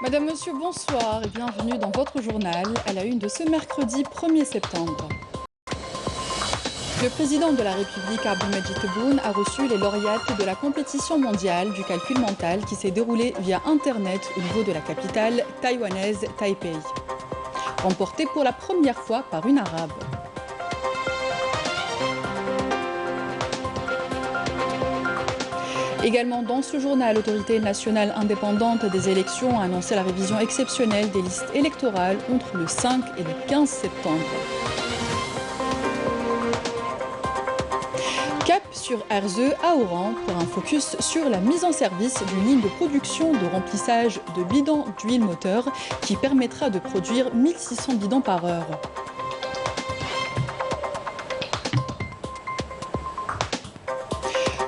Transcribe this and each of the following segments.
Madame, Monsieur, bonsoir et bienvenue dans votre journal à la une de ce mercredi 1er septembre. Le président de la République, Abdelmadjid Tebboune, a reçu les lauréates de la compétition mondiale du calcul mental qui s'est déroulée via Internet au niveau de la capitale taïwanaise Taipei, remportée pour la première fois par une arabe. Également dans ce journal, l'autorité nationale indépendante des élections a annoncé la révision exceptionnelle des listes électorales entre le 5 et le 15 septembre. Cap sur RZE à Oran pour un focus sur la mise en service d'une ligne de production de remplissage de bidons d'huile moteur qui permettra de produire 1600 bidons par heure.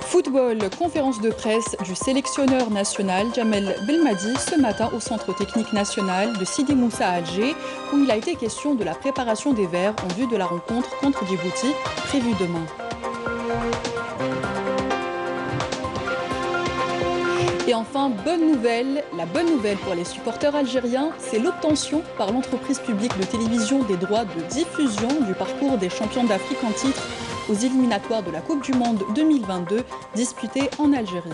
Football, conférence de presse du sélectionneur national Jamel Belmadi ce matin au Centre technique national de Sidi Moussa à Alger, où il a été question de la préparation des Verts en vue de la rencontre contre Djibouti prévue demain. Et enfin, bonne nouvelle, la bonne nouvelle pour les supporters algériens, c'est l'obtention par l'entreprise publique de télévision des droits de diffusion du parcours des champions d'Afrique en titre aux éliminatoires de la Coupe du Monde 2022 disputée en Algérie.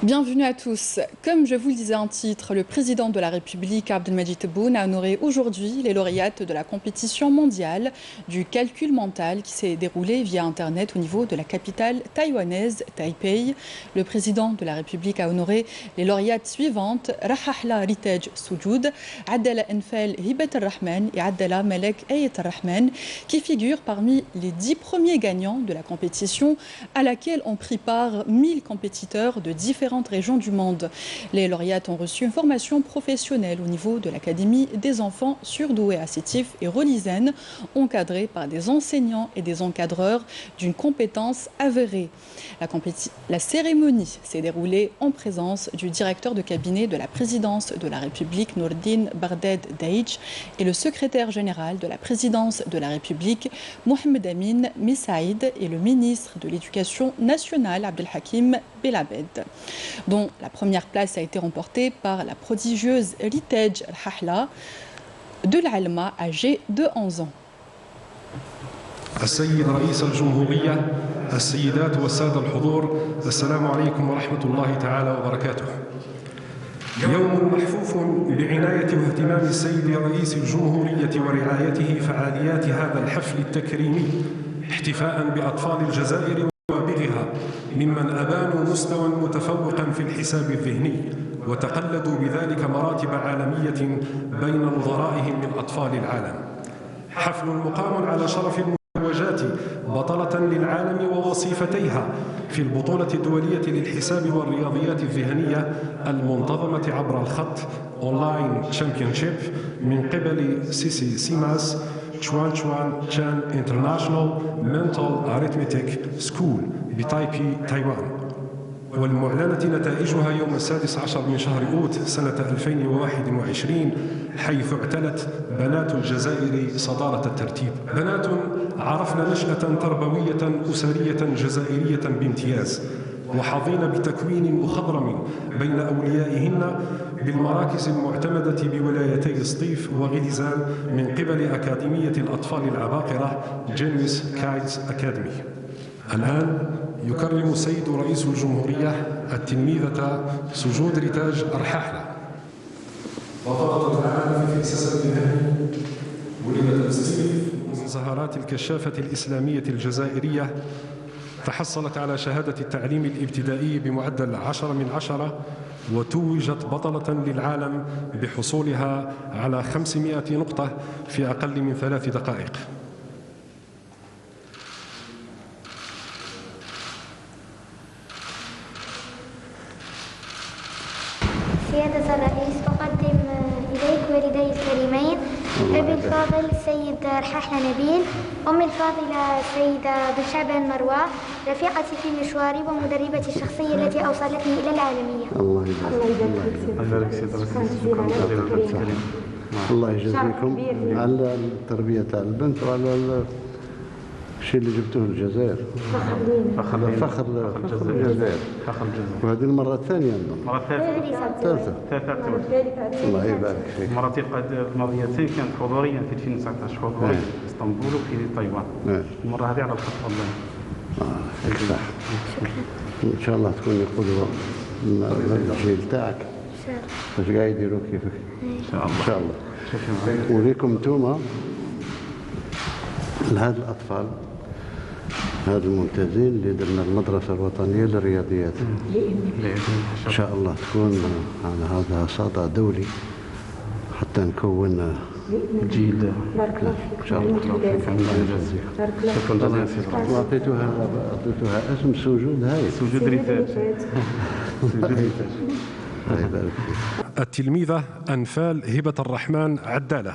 Bienvenue à tous. Comme je vous le disais en titre, le président de la République, Abdelmadjid Tebboune, a honoré aujourd'hui les lauréates de la compétition mondiale du calcul mental qui s'est déroulée via Internet au niveau de la capitale taïwanaise Taipei. Le président de la République a honoré les lauréates suivantes, Rahahla Ritaj Soujoud, Adela Enfel Hibat al-Rahman et Adela Malek Ayat al-Rahman, qui figurent parmi les 10 premiers gagnants de la compétition à laquelle ont pris part 1000 compétiteurs de différentes régions du monde. Les lauréates ont reçu une formation professionnelle au niveau de l'Académie des enfants surdoués assistifs et relizaines, encadrés par des enseignants et des encadreurs d'une compétence avérée. La cérémonie s'est déroulée en présence du directeur de cabinet de la présidence de la République, Nourdine Barded Daïch, et le secrétaire général de la présidence de la République, Mohamed Amin Messaïd, et le ministre de l'Éducation nationale, Abdelhakim Belabed, dont la première place a été remportée par la prodigieuse Ritaj Rahla de l'Alma, âgée de 11 ans. السيد رئيس الجمهورية، السيدات والسادة الحضور، السلام عليكم ورحمة الله تعالى وبركاته. يوم محفوف بعناية واهتمام السيد رئيس الجمهورية ورعايته فعاليات هذا الحفل التكريمي احتفاء بأطفال الجزائر وبغها ممن أبانوا مستوى متفوقا في الحساب الذهني وتقلدوا بذلك مراتب عالمية بين نظرائهم من أطفال العالم. حفل مقام على شرف المتوجات بطلة للعالم ووصيفتيها في البطولة الدولية للحساب والرياضيات الذهنية المنتظمة عبر الخط أونلاين تشامبيونشيب من قبل سيسي سيماس تشوان تشان انترناشنال منتال اريثمتيك سكول بتايبي تايوان، والمعلنة نتائجها يوم 16 من شهر أوت سنة 2021 حيث اعتلت بنات الجزائر صدارة الترتيب. بنات عرفن نشأة تربوية أسرية جزائرية بامتياز وحظين بتكوين مخضرم بين أوليائهن بالمراكز المعتمدة بولايتي سطيف وغليزان من قبل أكاديمية الأطفال العباقرة جينيس كايتس أكاديمي. الآن يكرم السيد رئيس الجمهورية التلميذة سجود رتاج أرحاحلة بطلة العالم في الحساب الذهني ولدت سطيف من زهرات الكشافة الإسلامية الجزائرية. تحصلت على شهادة التعليم الابتدائي بمعدل 10 من 10 وتوجت بطلة للعالم بحصولها على 500 نقطة في أقل من 3 دقائق. سيادة الرئيس، أقدم إليك والدي الكريمين أبي الفاضل السيد رحاحلة نبيل، أمي الفاضلة السيدة بالشعبان مروى، رفيقتي في مشواري ومدربتي الشخصية التي أوصلتني إلى العالمية. الله يبارك فيك. الله يجزيكم على التربية تاع البنت وعلى الشيء اللي جبتوه الجزائر فخر الجزائر. وهذه المرة الثانية المرة الثالثة. الله يبارك فيك. المرتين الماضيتين كانت حضوريا في 2019 حضوريا في اسطنبول وفي تايوان. المرة هذه على الخط اونلاين. يكفى. ان شاء الله تكون قدوة الجيل تاعك. واش قاعد يديروا كيفك؟ ان شاء الله. وليكم انتوما لهاد الأطفال هاد الممتازين اللي درنا المدرسة الوطنية للرياضيات إن شاء الله تكون على هذا صدى دولي حتى نكون جيل. إن شاء الله. شكرا جزيلا. وأعطيتوها اسم سجود هاي. سجود ريتاج. التلميذة أنفال هبة الرحمن عدالة.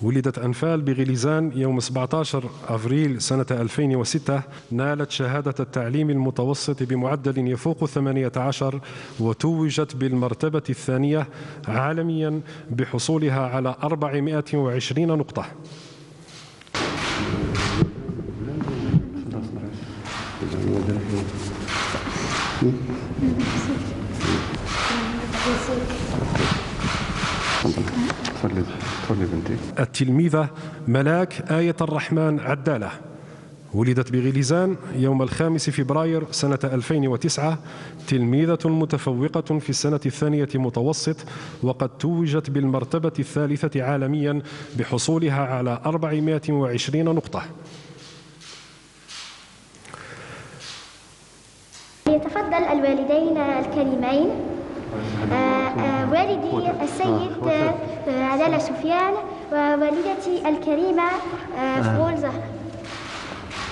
ولدت أنفال بغليزان يوم 17 أفريل سنة 2006. نالت شهادة التعليم المتوسط بمعدل يفوق 18 وتوجت بالمرتبة الثانية عالميا بحصولها على 420 نقطة. التلميذة ملاك آية الرحمن عدالة. ولدت بغليزان يوم 5 فبراير سنة 2009. تلميذة متفوقة في السنة الثانية متوسط، وقد توجت بالمرتبة الثالثة عالميا بحصولها على 420 نقطة. يتفضل الوالدين الكريمين والدي السيد عدالة سفيان ووالدتي الكريمة فغول زهر.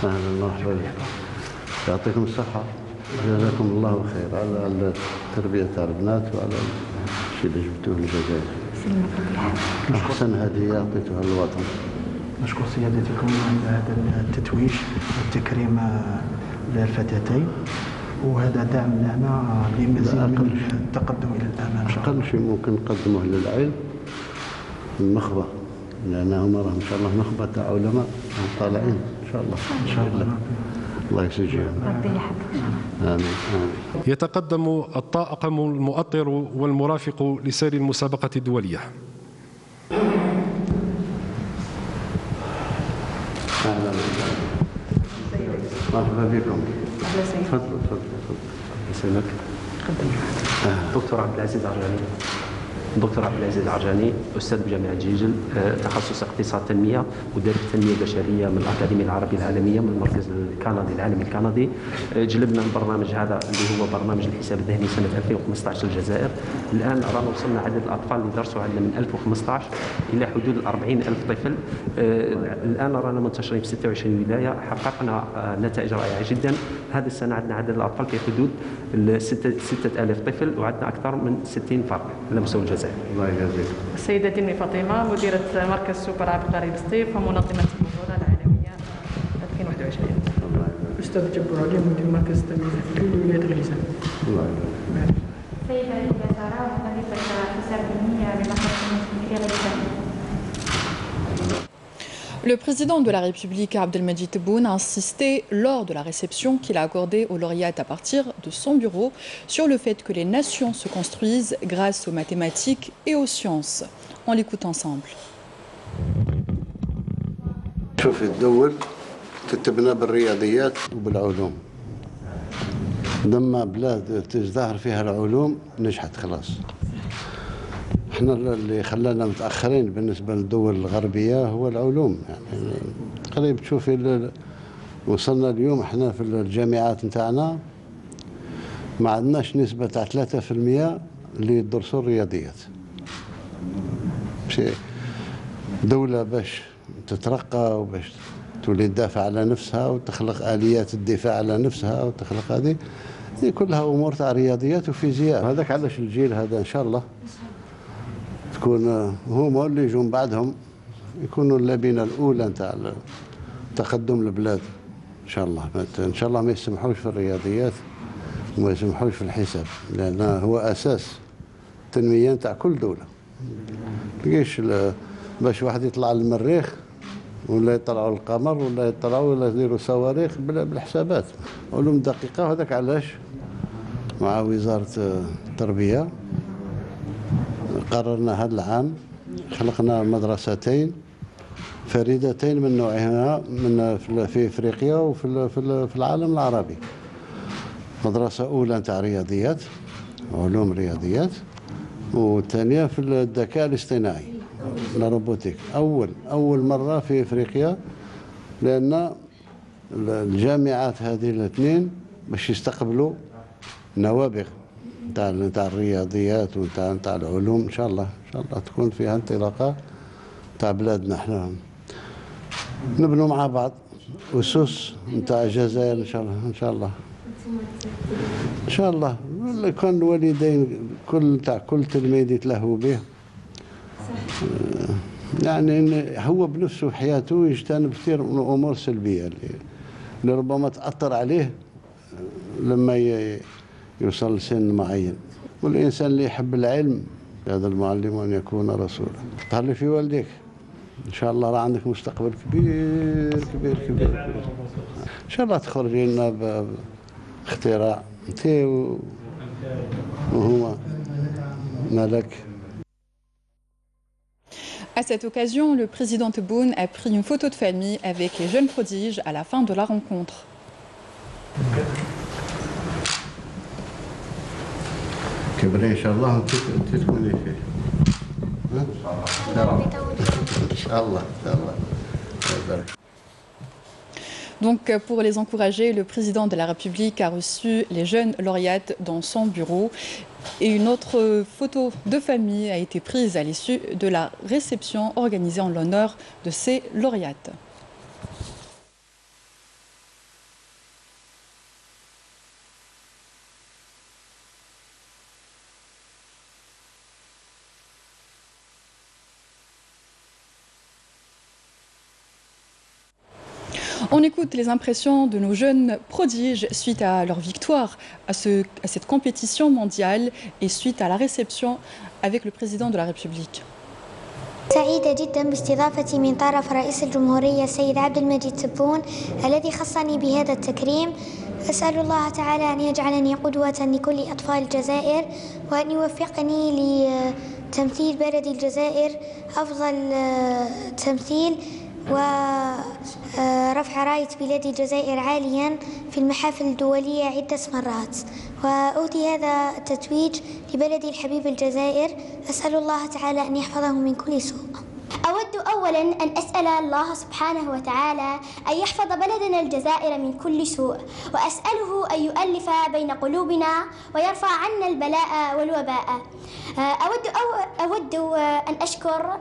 أهلا ومرحبا. يعطيكم الصحة. جزاكم الله خير على التربية تاع البنات وعلى الشيء اللي جبتوه للجزائر. أحسن هدية أعطيتوها للوطن. نشكر سيادتكم على هذا التتويج والتكريم للفتاتين، وهذا دعم لنا لمزيد من التقدم الى الامام. اقل شيء ممكن نقدمه للعلم النخبه، لانهم راهم ان شاء الله نخبه تاع علماء طالعين ان شاء الله. ان شاء الله. الله يسجلهم. ربي يحفظك. امين. يتقدم الطاقم المؤطر والمرافق لسير المسابقة الدولية. اهلا مرحبا بكم. تفضلوا يسلمك. دكتور عبد العزيز عرجاني. دكتور عبد العزيز عرجاني، استاذ بجامعه جيجل، تخصص اقتصاد تنميه، مدرب تنميه بشريه من الاكاديميه العربيه العالميه من المركز الكندي العالمي الكندي. جلبنا البرنامج هذا اللي هو برنامج الحساب الذهني سنه 2015 للجزائر. الان رانا وصلنا عدد الاطفال اللي درسوا عندنا من 1015 الى حدود 40,000 طفل. الان رانا منتشرين في 26 ولايه، حققنا نتائج رائعه جدا. هذه السنه عندنا عدد الاطفال في حدود 6000 طفل، وعندنا اكثر من 60 فرع على مستوى الجزائر. الله يجزيك. السيدة ديمي فاطمة، مديرة مركز سوبر عبقري للصيف ومنظمة البطولة العالمية 2021. أستاذ جبر علي، مدير مركز التنمية الذكية لولاية غليزان. الله يجزيك. السيدة ليلى سارة، مدرسة حساب دينية بمركز التنمية الذكية. Le président de la République, Abdelmadjid Tebboune, a insisté lors de la réception qu'il a accordée aux lauréates à partir de son bureau sur le fait que les nations se construisent grâce aux mathématiques et aux sciences. On l'écoute ensemble. شوف الدول تتبنى بالرياضيات وبالعلوم. لما بلاد تزدهر فيها العلوم نجحت خلاص. احنا اللي خلانا متاخرين بالنسبه للدول الغربيه هو العلوم. يعني قريب تشوفي وصلنا اليوم احنا في الجامعات نتاعنا ما عندناش نسبه تاع 3% اللي يدرسوا الرياضيات. دوله باش تترقى وباش تولي تدافع على نفسها وتخلق اليات الدفاع على نفسها وتخلق هذه كلها امور تاع رياضيات وفيزياء. هذاك علاش الجيل هذا ان شاء الله تكون هما اللي يجون بعدهم يكونوا اللبنه الاولى نتاع تقدم البلاد ان شاء الله. ان شاء الله ما يسمحوش في الرياضيات وما يسمحوش في الحساب، لان هو اساس التنميه نتاع كل دوله. تلقيش باش واحد يطلع للمريخ ولا يطلعوا القمر ولا يطلعوا ولا يديروا صواريخ بالحسابات. علوم دقيقة. وهذاك علاش مع وزارة التربية قررنا هذا العام خلقنا مدرستين فريدتين من نوعها في افريقيا وفي العالم العربي. مدرسة أولى نتاع رياضيات، علوم رياضيات، والثانية في الذكاء الاصطناعي، الروبوتيك. أول مرة في افريقيا، لأن الجامعات هذه الاثنين باش يستقبلوا نوابغ نتاع الرياضيات ونتاع العلوم. ان شاء الله تكون فيها انطلاقه تاع بلادنا. احنا نبنوا مع بعض أسس نتاع الجزائر ان شاء الله كان الوالدين كل تلميذ يتلهوا به، يعني هو بنفسه حياته يجتنب كثير من الامور السلبيه اللي ربما تاثر عليه لما يوصل لسن معين. والإنسان اللي يحب العلم هذا المعلم أن يكون رسولا. تهلي في والديك إن شاء الله راه عندك مستقبل كبير. إن شاء الله تخرجي لنا باختراع أنت وهما ملك. À cette occasion, le président Tebboune a pris une photo de famille avec les jeunes prodiges à la fin de la rencontre. كبري إن شاء الله أنت تكوني فيه. إن شاء الله. Donc, pour les encourager, le président de la République a reçu les jeunes lauréates dans son bureau. Et une autre photo de famille a été prise à l'issue de la réception organisée en l'honneur de ces lauréates. On écoute les impressions de nos jeunes prodiges suite à leur victoire à cette compétition mondiale et suite à la réception avec le président de la République. سعيدة جدا باستضافتي من طرف رئيس الجمهورية السيد عبد المجيد تبون الذي خصني بهذا التكريم. أسأل الله تعالى أن يجعلني قدوة لكل أطفال الجزائر وأن يوفقني لتمثيل بلد الجزائر أفضل تمثيل ورفع راية بلاد الجزائر عاليا في المحافل الدولية عدة مرات، وأهدي هذا التتويج لبلدي الحبيب الجزائر. أسأل الله تعالى أن يحفظه من كل سوء. أود أولا أن أسأل الله سبحانه وتعالى أن يحفظ بلدنا الجزائر من كل سوء، وأسأله أن يؤلف بين قلوبنا ويرفع عنا البلاء والوباء. أود أن أشكر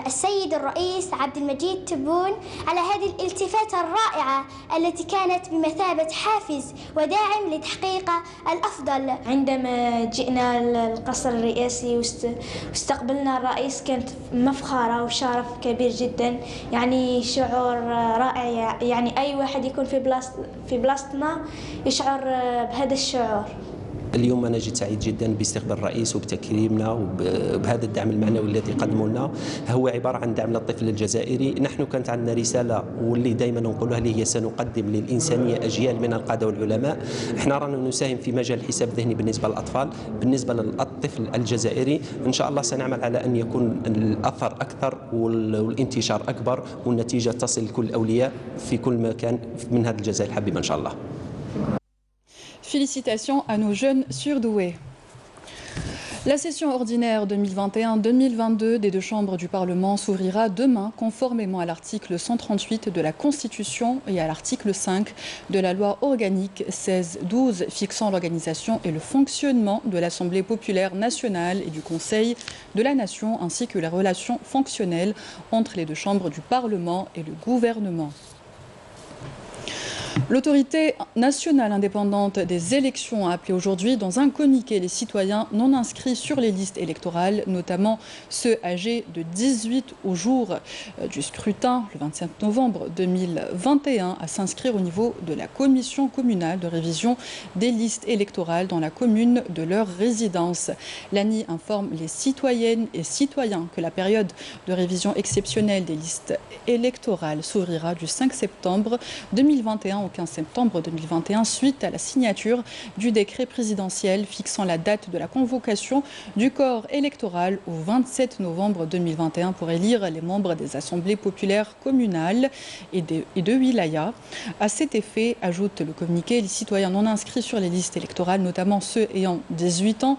السيد الرئيس عبد المجيد تبون على هذه الالتفاتة الرائعة التي كانت بمثابة حافز وداعم لتحقيق الأفضل. عندما جئنا القصر الرئاسي واستقبلنا الرئيس كانت مفخرة وشرف كبير جدا، يعني شعور رائع، يعني أي واحد يكون في بلاصتنا يشعر بهذا الشعور. اليوم أنا جيت سعيد جدا باستقبال الرئيس وبتكريمنا وبهذا الدعم المعنوي الذي قدمه لنا. هو عبارة عن دعم للطفل الجزائري. نحن كانت عندنا رسالة واللي دائما نقولها اللي هي سنقدم للإنسانية أجيال من القادة والعلماء. احنا رانا نساهم في مجال الحساب الذهني بالنسبة للأطفال. بالنسبة للطفل الجزائري إن شاء الله سنعمل على أن يكون الأثر أكثر والانتشار أكبر والنتيجة تصل لكل الأولياء في كل مكان من هذا الجزائر الحبيبة إن شاء الله. Félicitations à nos jeunes surdoués. La session ordinaire 2021-2022 des deux chambres du Parlement s'ouvrira demain conformément à l'article 138 de la Constitution et à l'article 5 de la loi organique 16-12 fixant l'organisation et le fonctionnement de l'Assemblée populaire nationale et du Conseil de la Nation ainsi que les relations fonctionnelles entre les deux chambres du Parlement et le gouvernement. L'autorité nationale indépendante des élections a appelé aujourd'hui dans un communiqué les citoyens non inscrits sur les listes électorales, notamment ceux âgés de 18 au jour du scrutin le 27 novembre 2021, à s'inscrire au niveau de la commission communale de révision des listes électorales dans la commune de leur résidence. L'ANI informe les citoyennes et citoyens que la période de révision exceptionnelle des listes électorales s'ouvrira du 5 septembre 2021 au 15 septembre 2021 suite à la signature du décret présidentiel fixant la date de la convocation du corps électoral au 27 novembre 2021 pour élire les membres des assemblées populaires communales et de wilaya. À cet effet, ajoute le communiqué, les citoyens non inscrits sur les listes électorales, notamment ceux ayant 18 ans,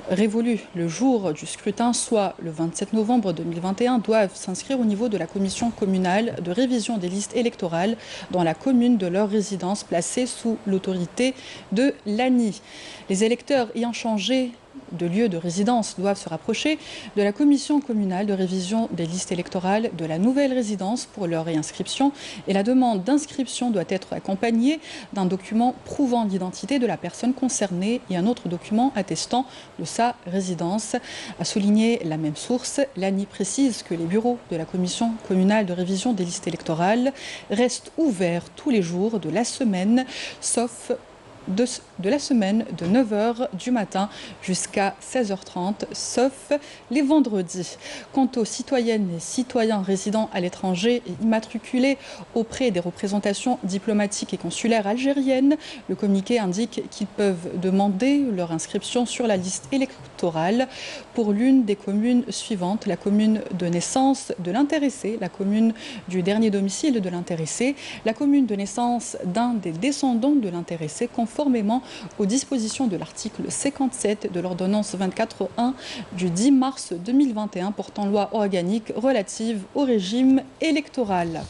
révolus le jour du scrutin, soit le 27 novembre 2021, doivent s'inscrire au niveau de la commission communale de révision des listes électorales dans la commune de leur résidence placée sous l'autorité de l'ANI. Les électeurs ayant changé de lieu de résidence doivent se rapprocher de la commission communale de révision des listes électorales de la nouvelle résidence pour leur réinscription, et la demande d'inscription doit être accompagnée d'un document prouvant l'identité de la personne concernée et un autre document attestant de sa résidence. A souligné la même source, l'ANI précise que les bureaux de la commission communale de révision des listes électorales restent ouverts tous les jours de la semaine, sauf de la semaine de 9h du matin jusqu'à 16h30, sauf les vendredis. Quant aux citoyennes et citoyens résidant à l'étranger et immatriculés auprès des représentations diplomatiques et consulaires algériennes, le communiqué indique qu'ils peuvent demander leur inscription sur la liste électorale pour l'une des communes suivantes: la commune de naissance de l'intéressé, la commune du dernier domicile de l'intéressé, la commune de naissance d'un des descendants de l'intéressé, conformément aux dispositions de l'article 57 de l'ordonnance 24.1 du 10 mars 2021 portant loi organique relative au régime électoral.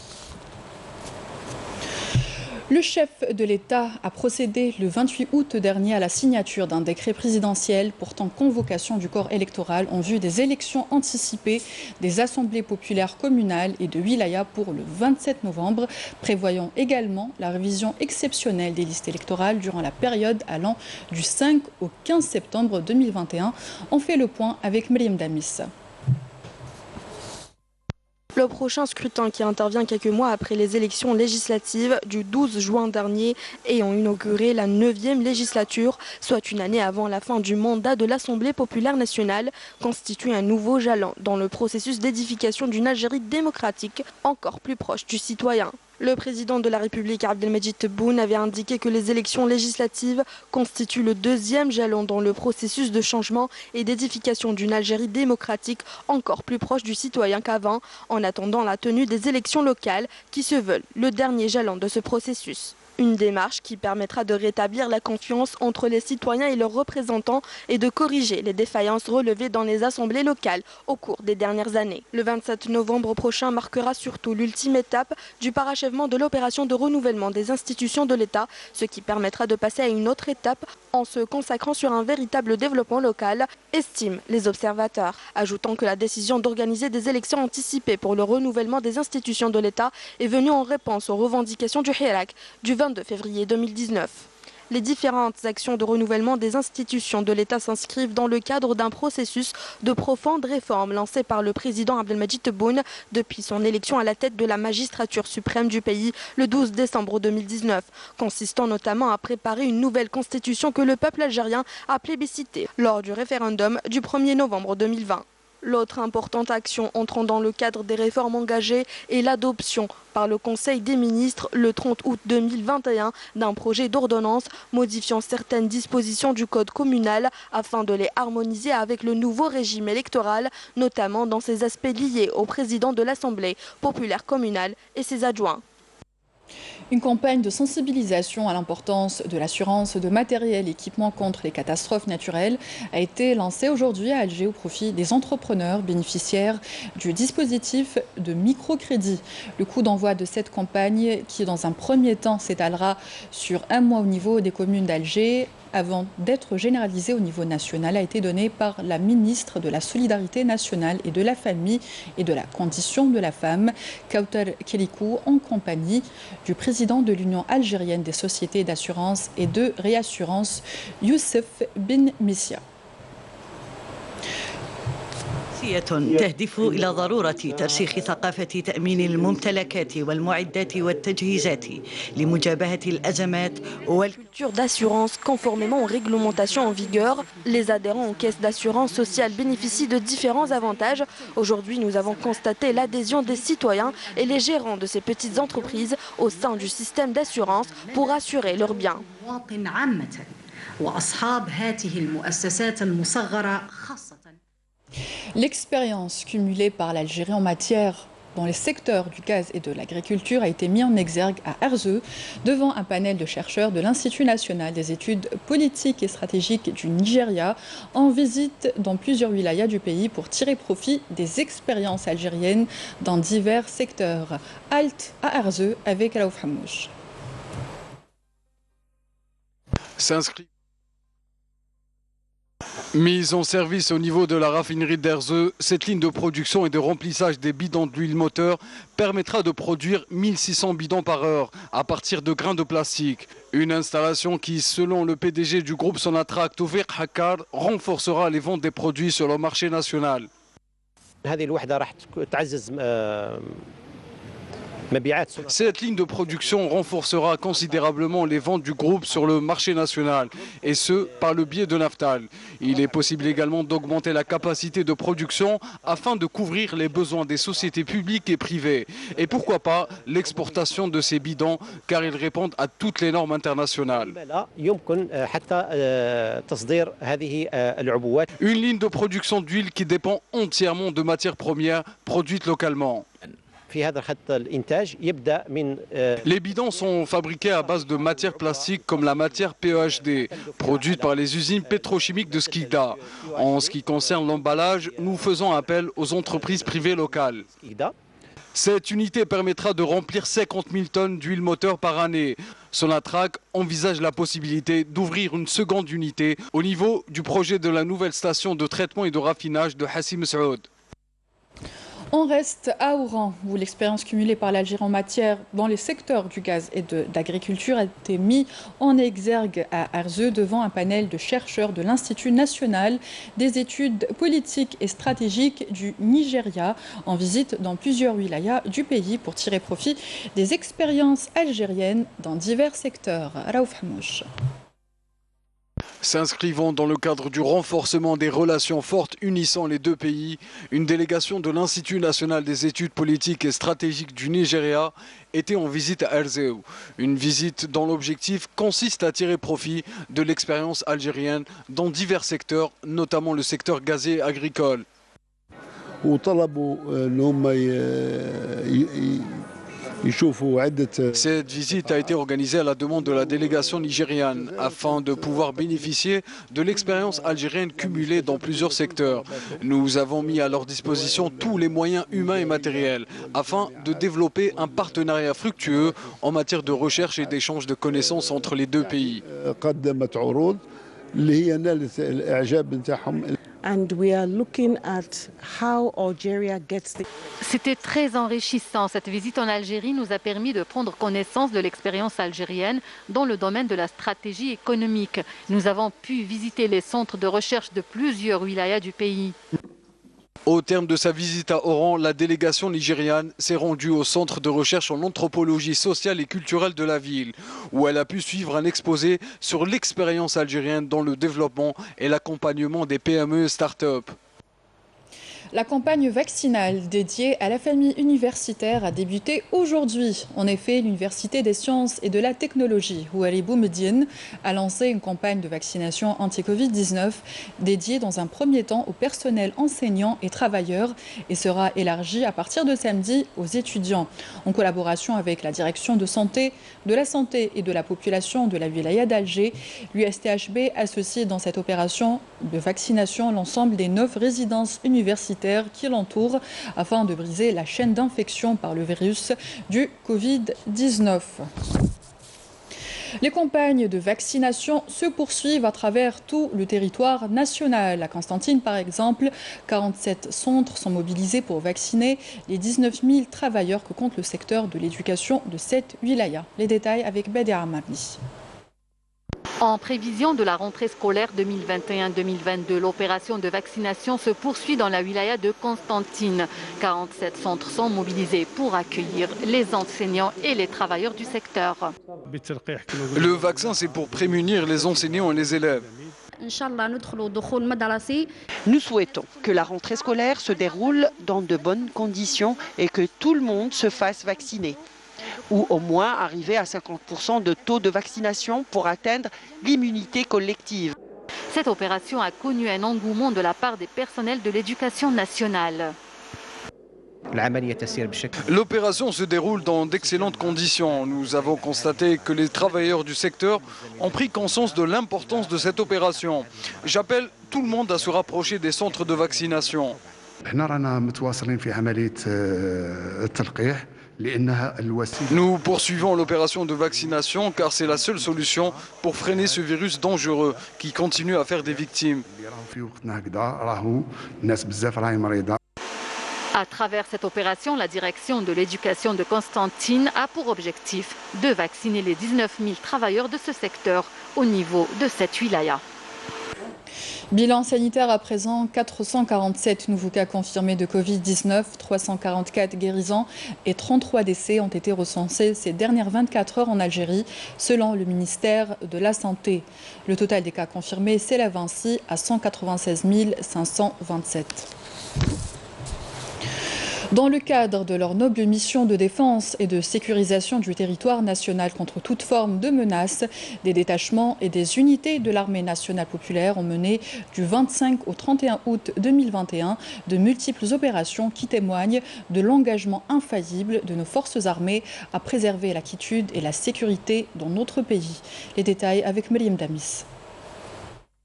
Le chef de l'État a procédé le 28 août dernier à la signature d'un décret présidentiel portant convocation du corps électoral en vue des élections anticipées des assemblées populaires communales et de wilaya pour le 27 novembre, prévoyant également la révision exceptionnelle des listes électorales durant la période allant du 5 au 15 septembre 2021. On fait le point avec Myriam Damis. Le prochain scrutin, qui intervient quelques mois après les élections législatives du 12 juin dernier ayant inauguré la 9e législature, soit une année avant la fin du mandat de l'Assemblée populaire nationale, constitue un nouveau jalon dans le processus d'édification d'une Algérie démocratique encore plus proche du citoyen. Le président de la République, Abdelmajid Tebboune, avait indiqué que les élections législatives constituent le deuxième jalon dans le processus de changement et d'édification d'une Algérie démocratique encore plus proche du citoyen qu'avant, en attendant la tenue des élections locales qui se veulent le dernier jalon de ce processus. Une démarche qui permettra de rétablir la confiance entre les citoyens et leurs représentants et de corriger les défaillances relevées dans les assemblées locales au cours des dernières années. Le 27 novembre prochain marquera surtout l'ultime étape du parachèvement de l'opération de renouvellement des institutions de l'État, ce qui permettra de passer à une autre étape en se consacrant sur un véritable développement local, estiment les observateurs, ajoutant que la décision d'organiser des élections anticipées pour le renouvellement des institutions de l'État est venue en réponse aux revendications du Hirak du 22 février 2019. Les différentes actions de renouvellement des institutions de l'État s'inscrivent dans le cadre d'un processus de profonde réforme lancé par le président Abdelmajid Tebboune depuis son élection à la tête de la magistrature suprême du pays le 12 décembre 2019, consistant notamment à préparer une nouvelle constitution que le peuple algérien a plébiscitée lors du référendum du 1er novembre 2020. L'autre importante action entrant dans le cadre des réformes engagées est l'adoption par le Conseil des ministres le 30 août 2021 d'un projet d'ordonnance modifiant certaines dispositions du code communal afin de les harmoniser avec le nouveau régime électoral, notamment dans ses aspects liés au président de l'Assemblée populaire communale et ses adjoints. Une campagne de sensibilisation à l'importance de l'assurance de matériel et équipement contre les catastrophes naturelles a été lancée aujourd'hui à Alger au profit des entrepreneurs bénéficiaires du dispositif de microcrédit. Le coût d'envoi de cette campagne, qui dans un premier temps s'étalera sur un mois au niveau des communes d'Alger, avant d'être généralisé au niveau national a été donné par la ministre de la Solidarité nationale et de la Famille et de la Condition de la Femme, Kautar Kelikou, en compagnie du président de l'Union algérienne des sociétés d'assurance et de réassurance, Youssef Ben Missia. تهدف إلى ضرورة ترسيخ ثقافة تأمين الممتلكات والمعدات والتجهيزات لمجابهة الأزمات culture d'assurance conformément aux réglementations en vigueur. Les adhérents aux caisses d'assurance sociale bénéficient de différents avantages. Aujourd'hui, nous avons constaté l'adhésion des citoyens et les gérants de ces petites entreprises au sein du système d'assurance pour assurer leurs biens. L'expérience cumulée par l'Algérie en matière dans les secteurs du gaz et de l'agriculture a été mise en exergue à Arzeu devant un panel de chercheurs de l'Institut national des études politiques et stratégiques du Nigeria en visite dans plusieurs wilayas du pays pour tirer profit des expériences algériennes dans divers secteurs. Halte à Arzeu avec Raouf Hamouche. Mise en service au niveau de la raffinerie d'Erzeu, cette ligne de production et de remplissage des bidons d'huile moteur permettra de produire 1600 bidons par heure à partir de grains de plastique. Une installation qui, selon le PDG du groupe Sonatrach, Toufiq Hakkar, renforcera les ventes des produits sur le marché national. Cette ligne de production renforcera considérablement les ventes du groupe sur le marché national, et ce, par le biais de Naftal. Il est possible également d'augmenter la capacité de production afin de couvrir les besoins des sociétés publiques et privées. Et pourquoi pas l'exportation de ces bidons, car ils répondent à toutes les normes internationales. Une ligne de production d'huile qui dépend entièrement de matières premières produites localement. Les bidons sont fabriqués à base de matières plastiques comme la matière PEHD, produite par les usines pétrochimiques de Skikda. En ce qui concerne l'emballage, nous faisons appel aux entreprises privées locales. Cette unité permettra de remplir 50 000 tonnes d'huile moteur par année. Sonatrach envisage la possibilité d'ouvrir une seconde unité au niveau du projet de la nouvelle station de traitement et de raffinage de Hassim Saoud. On reste à Oran, où l'expérience cumulée par l'Algérie en matière dans les secteurs du gaz et de l'agriculture a été mise en exergue à Arzeu devant un panel de chercheurs de l'Institut national des études politiques et stratégiques du Nigeria en visite dans plusieurs wilayas du pays pour tirer profit des expériences algériennes dans divers secteurs. Raouf Hamouche. S'inscrivant dans le cadre du renforcement des relations fortes unissant les deux pays, une délégation de l'Institut national des études politiques et stratégiques du Nigeria était en visite à Arzeu. Une visite dont l'objectif consiste à tirer profit de l'expérience algérienne dans divers secteurs, notamment le secteur gazier agricole. Cette visite a été organisée à la demande de la délégation nigériane afin de pouvoir bénéficier de l'expérience algérienne cumulée dans plusieurs secteurs. Nous avons mis à leur disposition tous les moyens humains et matériels afin de développer un partenariat fructueux en matière de recherche et d'échange de connaissances entre les deux pays. C'était très enrichissant. Cette visite en Algérie nous a permis de prendre connaissance de l'expérience algérienne dans le domaine de la stratégie économique. Nous avons pu visiter les centres de recherche de plusieurs wilayas du pays. Au terme de sa visite à Oran, la délégation nigériane s'est rendue au centre de recherche en anthropologie sociale et culturelle de la ville, où elle a pu suivre un exposé sur l'expérience algérienne dans le développement et l'accompagnement des PME et start-up. La campagne vaccinale dédiée à la famille universitaire a débuté aujourd'hui. En effet, l'Université des sciences et de la technologie, Ouali Boumediene, a lancé une campagne de vaccination anti-Covid-19 dédiée dans un premier temps au personnel enseignant et travailleurs et sera élargie à partir de samedi aux étudiants. En collaboration avec la direction de la santé et de la population de la wilaya d'Alger, l'USTHB associe dans cette opération de vaccination l'ensemble des 9 résidences universitaires qui l'entourent afin de briser la chaîne d'infection par le virus du Covid-19. Les campagnes de vaccination se poursuivent à travers tout le territoire national. À Constantine, par exemple, 47 centres sont mobilisés pour vacciner les 19 000 travailleurs que compte le secteur de l'éducation de cette wilaya. Les détails avec Badia Amabni. En prévision de la rentrée scolaire 2021-2022, l'opération de vaccination se poursuit dans la wilaya de Constantine. 47 centres sont mobilisés pour accueillir les enseignants et les travailleurs du secteur. Le vaccin, c'est pour prémunir les enseignants et les élèves. Nous souhaitons que la rentrée scolaire se déroule dans de bonnes conditions et que tout le monde se fasse vacciner, ou au moins arriver à 50% de taux de vaccination pour atteindre l'immunité collective. Cette opération a connu un engouement de la part des personnels de l'éducation nationale. L'opération se déroule dans d'excellentes conditions. Nous avons constaté que les travailleurs du secteur ont pris conscience de l'importance de cette opération. J'appelle tout le monde à se rapprocher des centres de vaccination. Nous poursuivons l'opération de vaccination car c'est la seule solution pour freiner ce virus dangereux qui continue à faire des victimes. À travers cette opération, la direction de l'éducation de Constantine a pour objectif de vacciner les 19 000 travailleurs de ce secteur au niveau de cette wilaya. Bilan sanitaire à présent, 447 nouveaux cas confirmés de Covid-19, 344 guérisons et 33 décès ont été recensés ces dernières 24 heures en Algérie, selon le ministère de la Santé. Le total des cas confirmés s'élève ainsi à 196 527. Dans le cadre de leur noble mission de défense et de sécurisation du territoire national contre toute forme de menace, des détachements et des unités de l'armée nationale populaire ont mené du 25 au 31 août 2021 de multiples opérations qui témoignent de l'engagement infaillible de nos forces armées à préserver la quiétude et la sécurité dans notre pays. Les détails avec Myriam Damis.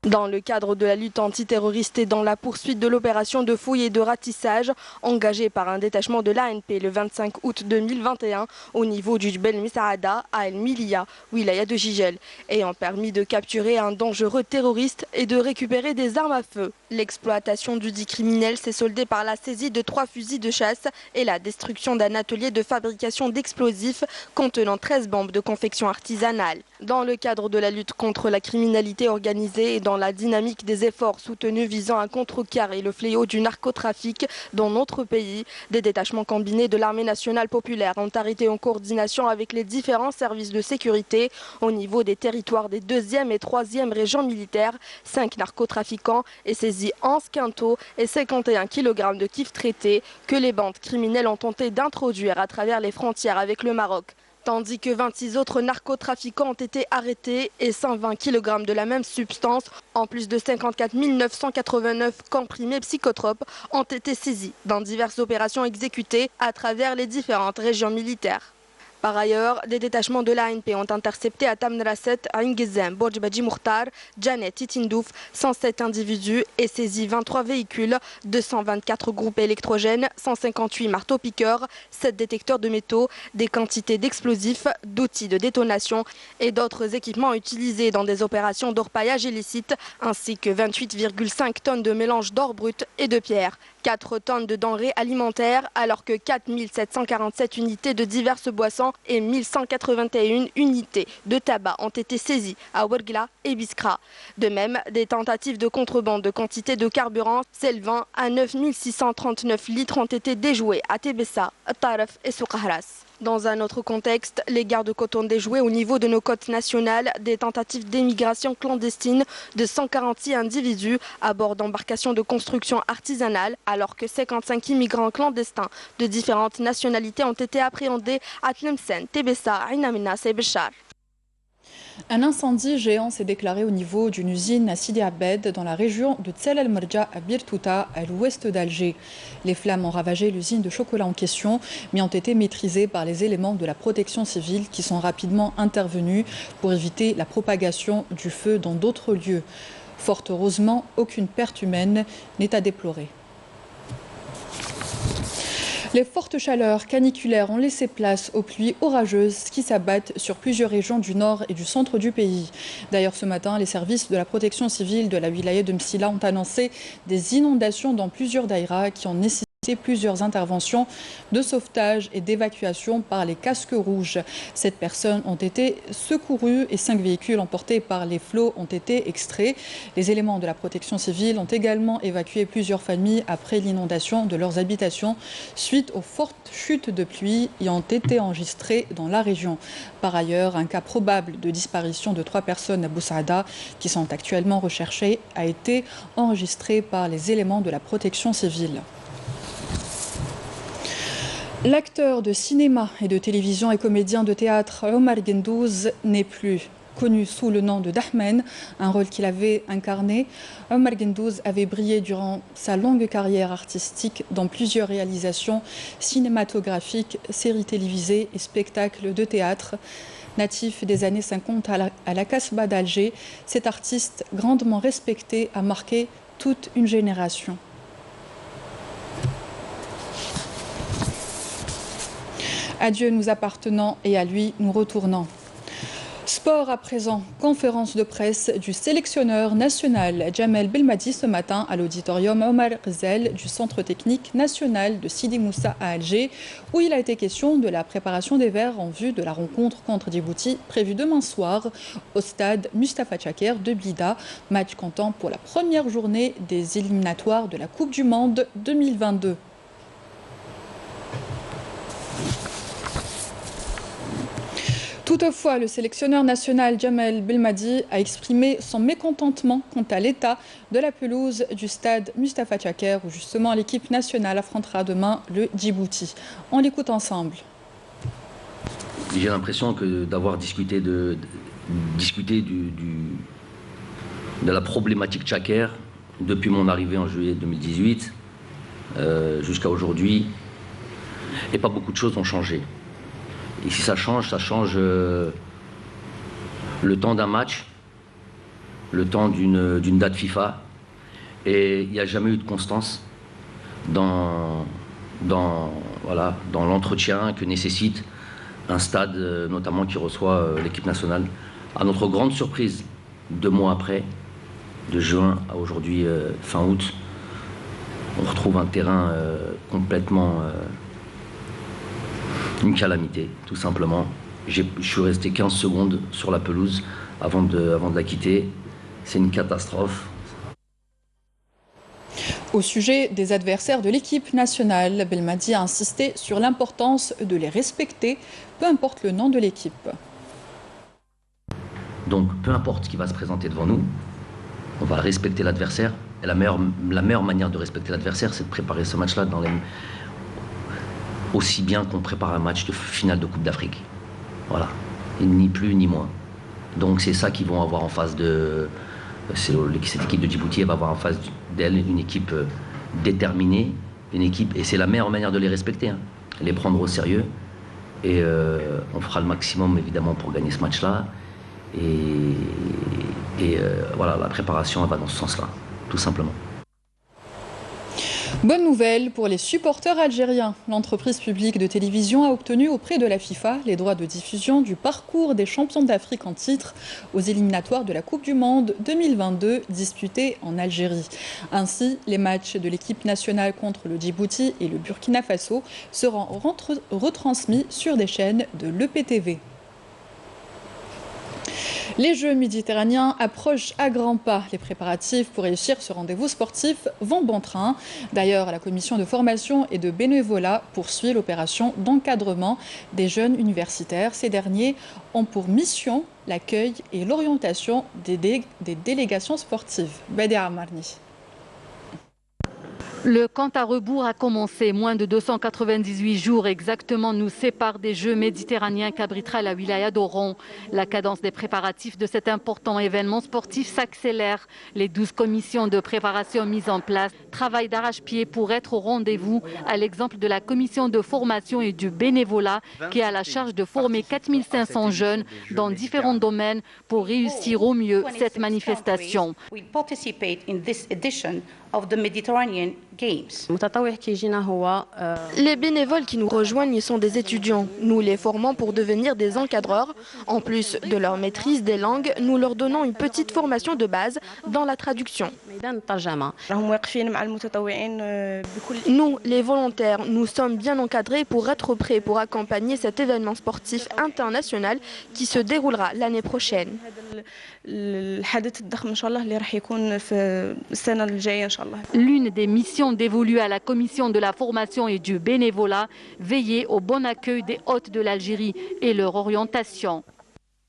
Dans le cadre de la lutte antiterroriste et dans la poursuite de l'opération de fouille et de ratissage engagée par un détachement de l'ANP le 25 août 2021 au niveau du Jbel Misaada à El Milia, wilaya de Jijel, ayant permis de capturer un dangereux terroriste et de récupérer des armes à feu. L'exploitation du dit criminel s'est soldée par la saisie de 3 fusils de chasse et la destruction d'un atelier de fabrication d'explosifs contenant 13 bombes de confection artisanale. Dans le cadre de la lutte contre la criminalité organisée et dans la dynamique des efforts soutenus visant à contrecarrer le fléau du narcotrafic dans notre pays, des détachements combinés de l'armée nationale populaire ont arrêté en coordination avec les différents services de sécurité au niveau des territoires des 2e et 3e régions militaires, 5 narcotrafiquants et saisi 11 quintaux et 51 kg de kif traités que les bandes criminelles ont tenté d'introduire à travers les frontières avec le Maroc. Tandis que 26 autres narcotrafiquants ont été arrêtés et 120 kg de la même substance, en plus de 54 989 comprimés psychotropes, ont été saisis dans diverses opérations exécutées à travers les différentes régions militaires. Par ailleurs, des détachements de l'ANP ont intercepté à Tamraset, à Ingezem, Borjbaji Mourtar, Janet, Titindouf, 107 individus et saisi 23 véhicules, 224 groupes électrogènes, 158 marteaux-piqueurs, 7 détecteurs de métaux, des quantités d'explosifs, d'outils de détonation et d'autres équipements utilisés dans des opérations d'orpaillage illicite, ainsi que 28,5 tonnes de mélange d'or brut et de pierre. 4 tonnes de denrées alimentaires, alors que 4 747 unités de diverses boissons et 1181 unités de tabac ont été saisies à Ouergla et Biskra. De même, des tentatives de contrebande de quantité de carburant s'élevant à 9 639 litres ont été déjouées à Tébessa, Taref et Soukahras. Dans un autre contexte, les gardes-côtes ont déjoué au niveau de nos côtes nationales des tentatives d'émigration clandestine de 146 individus à bord d'embarcations de construction artisanale, alors que 55 immigrants clandestins de différentes nationalités ont été appréhendés à Tlemcen, Tébessa, Ain Amina et Béchar. Un incendie géant s'est déclaré au niveau d'une usine à Sidi Abed dans la région de Tsel el-Merja à Birtouta, à l'ouest d'Alger. Les flammes ont ravagé l'usine de chocolat en question, mais ont été maîtrisées par les éléments de la protection civile qui sont rapidement intervenus pour éviter la propagation du feu dans d'autres lieux. Fort heureusement, aucune perte humaine n'est à déplorer. Les fortes chaleurs caniculaires ont laissé place aux pluies orageuses qui s'abattent sur plusieurs régions du nord et du centre du pays. D'ailleurs, ce matin, les services de la protection civile de la wilaya de Msila ont annoncé des inondations dans plusieurs daïras qui ont nécessité plusieurs interventions de sauvetage et d'évacuation par les casques rouges. 7 personnes ont été secourues et 5 véhicules emportés par les flots ont été extraits. Les éléments de la protection civile ont également évacué plusieurs familles après l'inondation de leurs habitations suite aux fortes chutes de pluie qui ont été enregistrées dans la région. Par ailleurs, un cas probable de disparition de 3 personnes à Boussaada qui sont actuellement recherchées a été enregistré par les éléments de la protection civile. L'acteur de cinéma et de télévision et comédien de théâtre Omar Gendouz n'est plus connu sous le nom de Dahmen, un rôle qu'il avait incarné. Omar Gendouz avait brillé durant sa longue carrière artistique dans plusieurs réalisations cinématographiques, séries télévisées et spectacles de théâtre. Natif des années 50 à la Casbah d'Alger, cet artiste grandement respecté a marqué toute une génération. À Dieu nous appartenons et à lui nous retournons. Sport à présent, conférence de presse du sélectionneur national Jamel Belmadi ce matin à l'auditorium Omar Ghazal du Centre technique national de Sidi Moussa à Alger, où il a été question de la préparation des Verts en vue de la rencontre contre Djibouti prévue demain soir au stade Mustafa Tchaker de Blida, match comptant pour la première journée des éliminatoires de la Coupe du Monde 2022. Toutefois, le sélectionneur national Jamel Belmadi a exprimé son mécontentement quant à l'état de la pelouse du stade Mustafa Tchaker où justement l'équipe nationale affrontera demain le Djibouti. On l'écoute ensemble. J'ai l'impression que d'avoir discuté de la problématique Tchaker depuis mon arrivée en juillet 2018 jusqu'à aujourd'hui, et pas beaucoup de choses ont changé. Et si ça change le temps d'un match, le temps d'une date FIFA. Et il n'y a jamais eu de constance dans l'entretien que nécessite un stade, notamment qui reçoit l'équipe nationale. À notre grande surprise, 2 mois après, de juin à aujourd'hui, fin août, on retrouve un terrain complètement... une calamité, tout simplement. Je suis resté 15 secondes sur la pelouse avant de la quitter. C'est une catastrophe. Au sujet des adversaires de l'équipe nationale, Belmadi a insisté sur l'importance de les respecter, peu importe le nom de l'équipe. Donc, peu importe ce qui va se présenter devant nous, on va respecter l'adversaire. Et la meilleure manière de respecter l'adversaire, c'est de préparer ce match-là aussi bien qu'on prépare un match de finale de Coupe d'Afrique. Voilà, et ni plus ni moins. Donc c'est ça qu'ils vont avoir en face de... Cette équipe de Djibouti, elle va avoir en face d'elle une équipe déterminée, et c'est la meilleure manière de les respecter, hein. Les prendre au sérieux, et on fera le maximum évidemment pour gagner ce match-là, et voilà, la préparation elle va dans ce sens-là, tout simplement. Bonne nouvelle pour les supporters algériens. L'entreprise publique de télévision a obtenu auprès de la FIFA les droits de diffusion du parcours des champions d'Afrique en titre aux éliminatoires de la Coupe du Monde 2022 disputée en Algérie. Ainsi, les matchs de l'équipe nationale contre le Djibouti et le Burkina Faso seront retransmis sur des chaînes de l'EPTV. Les Jeux méditerranéens approchent à grands pas. Les préparatifs pour réussir ce rendez-vous sportif vont bon train. D'ailleurs, la commission de formation et de bénévolat poursuit l'opération d'encadrement des jeunes universitaires. Ces derniers ont pour mission l'accueil et l'orientation des délégations sportives. Badia Amarni. Le compte à rebours a commencé. Moins de 298 jours exactement nous séparent des Jeux méditerranéens qu'abritera la wilaya d'Oran. La cadence des préparatifs de cet important événement sportif s'accélère. Les 12 commissions de préparation mises en place travaillent d'arrache-pied pour être au rendez-vous, à l'exemple de la commission de formation et du bénévolat qui a la charge de former 4500 jeunes dans différents domaines pour réussir au mieux cette manifestation. of the Mediterranean Games. Les bénévoles qui nous rejoignent sont des étudiants. Nous les formons pour devenir des encadreurs. En plus de leur maîtrise des langues, nous leur donnons une petite formation de base dans la traduction. Nous, les volontaires, nous sommes bien encadrés pour être prêts pour accompagner cet événement sportif international qui se déroulera l'année prochaine. L'une des missions dévolues à la commission de la formation et du bénévolat, veiller au bon accueil des hôtes de l'Algérie et leur orientation.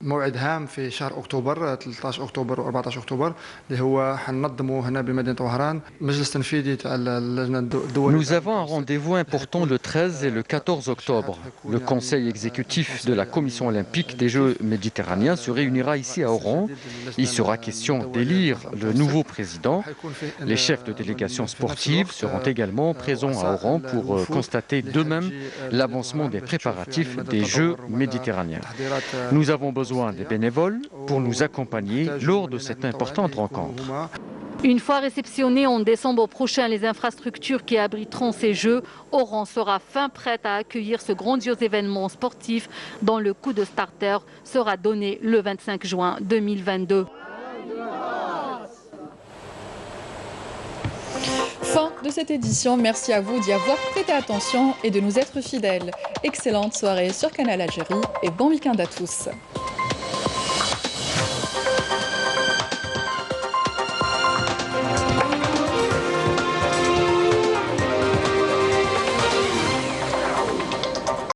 موعد هام في شهر أكتوبر 13 أكتوبر و 14 أكتوبر اللي هو حننظمه هنا بمدينة وهران مجلس تنفيذي تاع اللجنة الدولية. Nous avons un rendez-vous important le 13 et le 14 octobre. Le conseil exécutif de la commission olympique des Jeux méditerranéens se réunira ici à Oran. Il sera question d'élire le nouveau président. Les chefs de délégation sportive seront également présents à Oran pour constater d'eux-mêmes l'avancement des préparatifs des Jeux méditerranéens. Nous avons besoin des bénévoles pour nous accompagner lors de cette importante rencontre. Une fois réceptionnées en décembre prochain les infrastructures qui abriteront ces Jeux, Oran sera fin prête à accueillir ce grandiose événement sportif dont le coup de starter sera donné le 25 juin 2022. Fin de cette édition, merci à vous d'y avoir prêté attention et de nous être fidèles. Excellente soirée sur Canal Algérie et bon week-end à tous.